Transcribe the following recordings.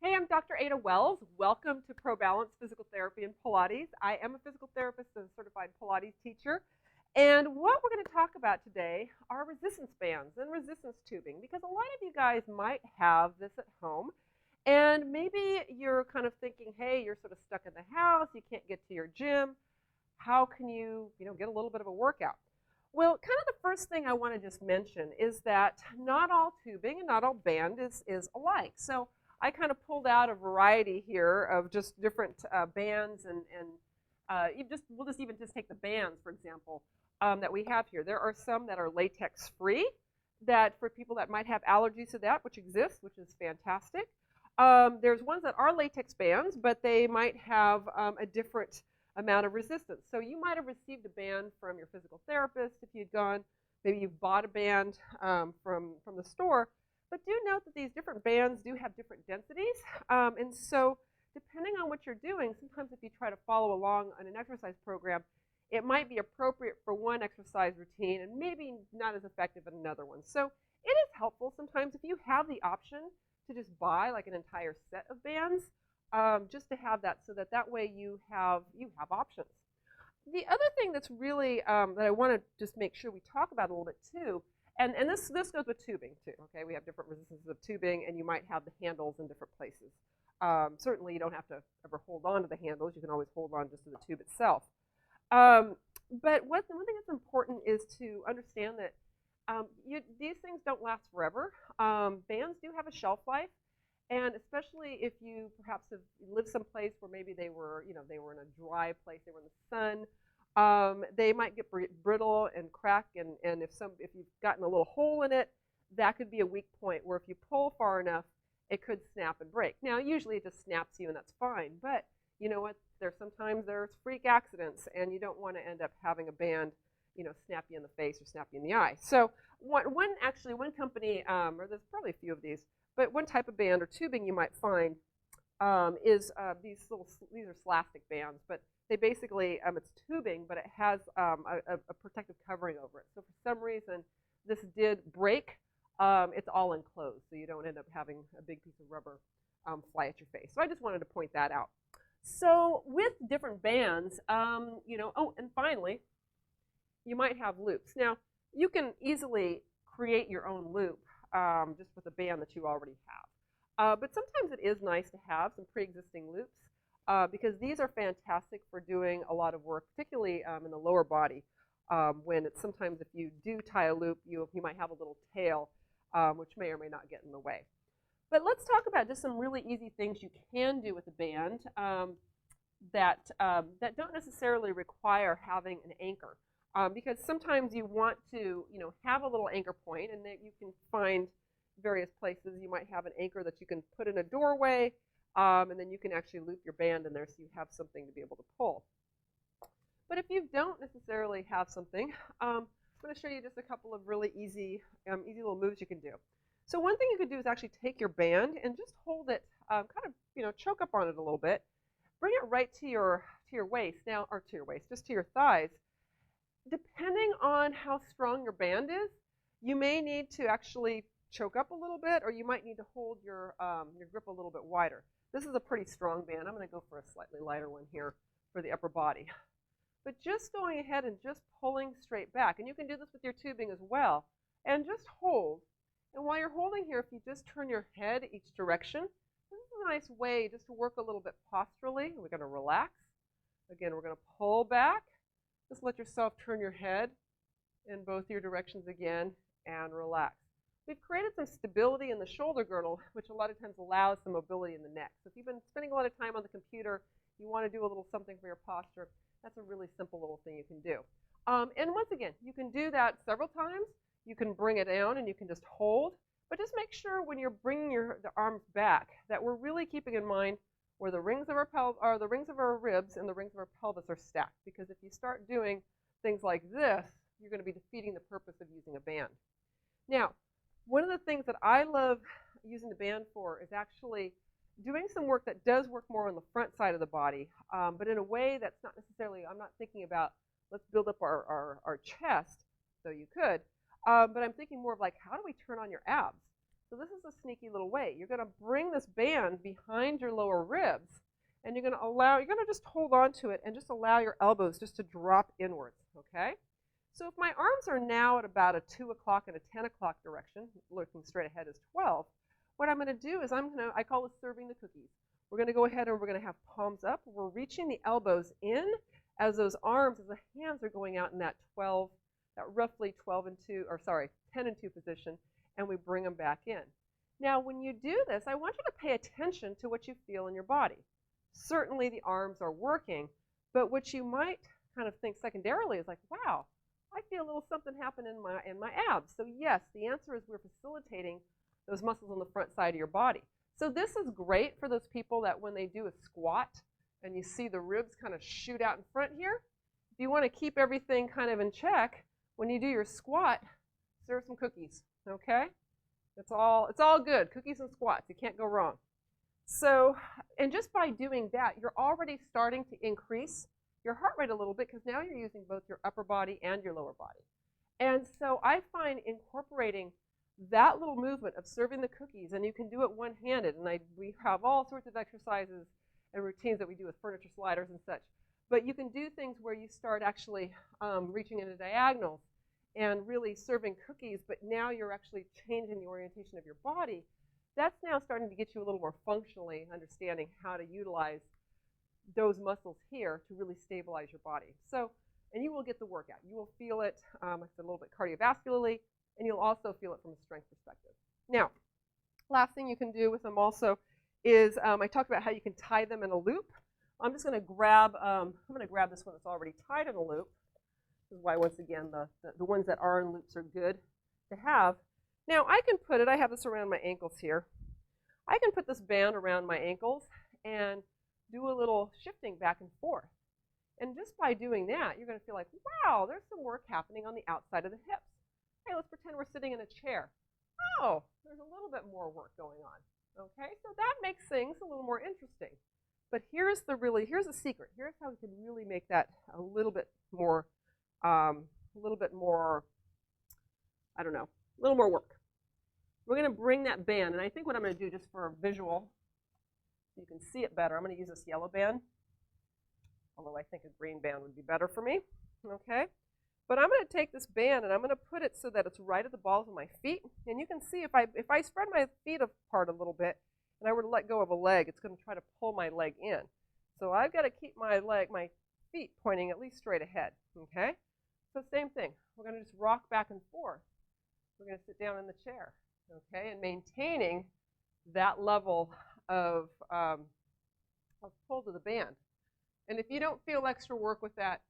Hey, I'm Dr. Ada Wells. Welcome to Pro Balance Physical Therapy and Pilates. I am a physical therapist and certified Pilates teacher. And what we're going to talk about today are resistance bands and resistance tubing, because a lot of you guys might have this at home. And maybe you're kind of thinking, hey, you're sort of stuck in the house, you can't get to your gym. How can you get a little bit of a workout? Well, kind of the first thing I want to just mention is that not all tubing and not all band is alike. So I kind of pulled out a variety here of just different bands and we'll just even take the bands, for example, that we have here. There are some that are latex free, that for people that might have allergies to that, which exists, which is fantastic. There's ones that are latex bands, but they might have a different amount of resistance. So you might have received a band from your physical therapist if you'd gone. Maybe you bought a band from the store. But do note that these different bands do have different densities. And so depending on what you're doing, sometimes if you try to follow along on an exercise program, it might be appropriate for one exercise routine and maybe not as effective in another one. So it is helpful sometimes if you have the option to just buy like an entire set of bands, just to have that so that way you have options. The other thing that's really that I want to just make sure we talk about a little bit too, and this goes with tubing too, okay? We have different resistances of tubing, and you might have the handles in different places. Certainly you don't have to ever hold on to the handles. You can always hold on just to the tube itself. But one thing that's important is to understand that these things don't last forever. Bands do have a shelf life. And especially if you perhaps have lived someplace where maybe they were in a dry place, they were in the sun, they might get brittle and crack, and if you've gotten a little hole in it, that could be a weak point where if you pull far enough, it could snap and break. Now, usually it just snaps you and that's fine, but you know what? Sometimes there's freak accidents, and you don't want to end up having a band snap you in the face or snap you in the eye. So one company, or there's probably a few of these, but one type of band or tubing you might find is these are Slapstick Bands, but they basically, it's tubing, but it has a protective covering over it. So for some reason, this did break. It's all enclosed, so you don't end up having a big piece of rubber fly at your face. So I just wanted to point that out. So with different bands, and finally, you might have loops. Now, you can easily create your own loop just with a band that you already have. But sometimes it is nice to have some pre-existing loops because these are fantastic for doing a lot of work, particularly in the lower body. When it's sometimes if you do tie a loop, you might have a little tail, which may or may not get in the way. But let's talk about just some really easy things you can do with a band that don't necessarily require having an anchor. Because sometimes you want to, have a little anchor point, and that you can find various places. You might have an anchor that you can put in a doorway, and then you can actually loop your band in there so you have something to be able to pull. But if you don't necessarily have something, I'm going to show you just a couple of really easy little moves you can do. So one thing you could do is actually take your band and just hold it, choke up on it a little bit, bring it right to your waist now, or to your waist, just to your thighs. Depending on how strong your band is, you may need to actually choke up a little bit, or you might need to hold your grip a little bit wider. This is a pretty strong band. I'm going to go for a slightly lighter one here for the upper body. But just going ahead and just pulling straight back, and you can do this with your tubing as well, and just hold. And while you're holding here, if you just turn your head each direction, this is a nice way just to work a little bit posturally. We're going to relax. Again, we're going to pull back. Just let yourself turn your head in both your directions again and relax. We've created some stability in the shoulder girdle, which a lot of times allows some mobility in the neck. So if you've been spending a lot of time on the computer, you want to do a little something for your posture, that's a really simple little thing you can do. And once again, you can do that several times. You can bring it down and you can just hold. But just make sure when you're bringing the arms back that we're really keeping in mind where the rings of our ribs and the rings of our pelvis are stacked. Because if you start doing things like this, you're going to be defeating the purpose of using a band. Now, one of the things that I love using the band for is actually doing some work that does work more on the front side of the body, but in a way that's not necessarily, I'm not thinking about let's build up our chest, though you could, but I'm thinking more of like, how do we turn on your abs? So this is a sneaky little way. You're going to bring this band behind your lower ribs, and you're going to just hold on to it and just allow your elbows just to drop inwards, okay? So if my arms are now at about a 2 o'clock and a 10 o'clock direction, looking straight ahead is 12, what I'm going to do is I call this serving the cookies. We're going to go ahead and we're going to have palms up. We're reaching the elbows in as those arms, as the hands are going out in that roughly 10 and 2 position, and we bring them back in. Now, when you do this, I want you to pay attention to what you feel in your body. Certainly the arms are working, but what you might kind of think secondarily is like, wow, I feel a little something happen in my abs. So yes, the answer is we're facilitating those muscles on the front side of your body. So this is great for those people that when they do a squat and you see the ribs kind of shoot out in front here, if you want to keep everything kind of in check, when you do your squat, serve some cookies, okay? It's all good, cookies and squats, you can't go wrong. So, and just by doing that, you're already starting to increase your heart rate a little bit because now you're using both your upper body and your lower body. And so I find incorporating that little movement of serving the cookies, and you can do it one-handed, and we have all sorts of exercises and routines that we do with furniture sliders and such. But you can do things where you start actually reaching into diagonals and really serving cookies, but now you're actually changing the orientation of your body. That's now starting to get you a little more functionally understanding how to utilize those muscles here to really stabilize your body. So, and you will get the workout. You will feel it a little bit cardiovascularly, and you'll also feel it from a strength perspective. Now, last thing you can do with them also is I talked about how you can tie them in a loop. I'm just going to grab this one that's already tied in a loop. This is why, once again, the ones that are in loops are good to have. Now, I have this around my ankles here. I can put this band around my ankles and do a little shifting back and forth. And just by doing that, you're going to feel like, wow, there's some work happening on the outside of the hips. Hey, let's pretend we're sitting in a chair. Oh, there's a little bit more work going on. Okay, so that makes things a little more interesting. But here's the secret. Here's how we can really make that a little bit more work. We're going to bring that band, and I think what I'm going to do just for a visual, so you can see it better, I'm going to use this yellow band, although I think a green band would be better for me, okay? But I'm going to take this band and I'm going to put it so that it's right at the balls of my feet, and you can see if I spread my feet apart a little bit and I were to let go of a leg, it's going to try to pull my leg in. So I've got to keep my feet pointing at least straight ahead, okay? So same thing, we're going to just rock back and forth. We're going to sit down in the chair, okay, and maintaining that level of pull to the band. And if you don't feel extra work with that,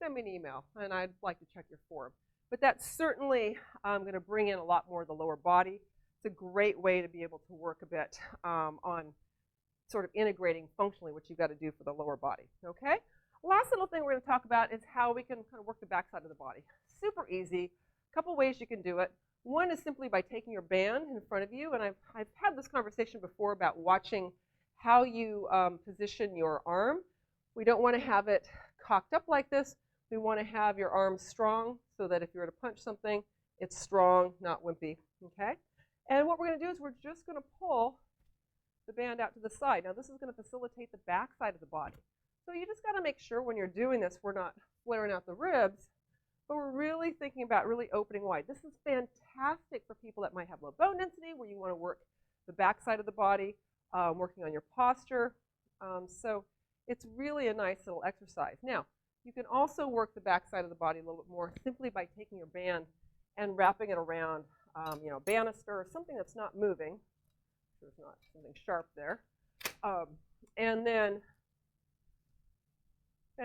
send me an email, and I'd like to check your form. But that's certainly going to bring in a lot more of the lower body. It's a great way to be able to work a bit on sort of integrating functionally what you've got to do for the lower body, okay? Last little thing we're going to talk about is how we can kind of work the backside of the body. Super easy. A couple ways you can do it. One is simply by taking your band in front of you, and I've had this conversation before about watching how you position your arm. We don't want to have it cocked up like this. We want to have your arms strong so that if you were to punch something, it's strong, not wimpy, okay? And what we're going to do is we're just going to pull the band out to the side. Now, this is going to facilitate the back side of the body. So you just got to make sure when you're doing this, we're not flaring out the ribs, but we're really thinking about really opening wide. This is fantastic for people that might have low bone density, where you want to work the back side of the body, working on your posture. So it's really a nice little exercise. Now, you can also work the back side of the body a little bit more simply by taking your band and wrapping it around, a banister or something that's not moving. There's not something sharp there. And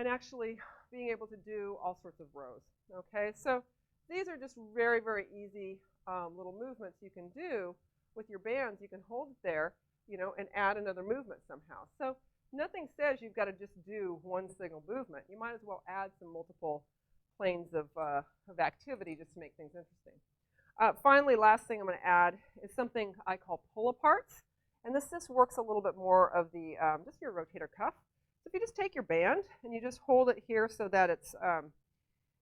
actually being able to do all sorts of rows. Okay, so these are just very, very easy little movements you can do with your bands. You can hold it there, and add another movement somehow. So nothing says you've got to just do one single movement. You might as well add some multiple planes of activity just to make things interesting. Finally, last thing I'm going to add is something I call pull-aparts. And this just works a little bit more of the, just your rotator cuff. So if you just take your band and you just hold it here so that it's,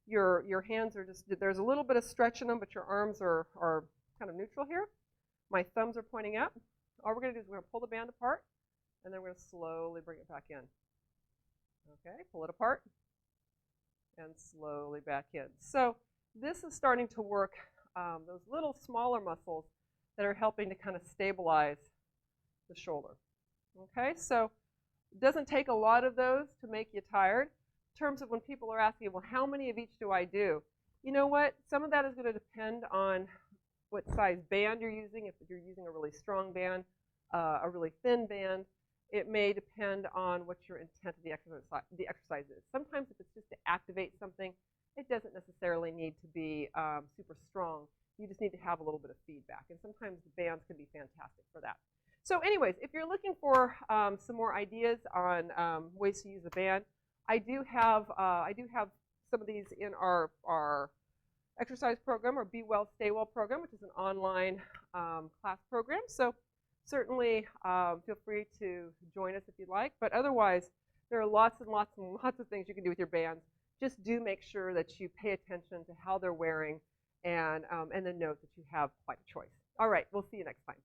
your hands are just, there's a little bit of stretch in them, but your arms are kind of neutral here. My thumbs are pointing up. All we're going to do is we're going to pull the band apart, and then we're going to slowly bring it back in. Okay, pull it apart, and slowly back in. So this is starting to work those little smaller muscles that are helping to kind of stabilize the shoulder. Okay, so it doesn't take a lot of those to make you tired. In terms of when people are asking, well, how many of each do I do? You know what? Some of that is going to depend on what size band you're using. If you're using a really strong band, a really thin band, it may depend on what your intent of the exercise is. Sometimes if it's just to activate something, it doesn't necessarily need to be super strong. You just need to have a little bit of feedback. And sometimes the bands can be fantastic for that. So anyways, if you're looking for some more ideas on ways to use a band, I do have some of these in our exercise program, or Be Well, Stay Well program, which is an online class program. So certainly feel free to join us if you'd like. But otherwise, there are lots and lots and lots of things you can do with your bands. Just do make sure that you pay attention to how they're wearing, and then note that you have quite a choice. All right, we'll see you next time.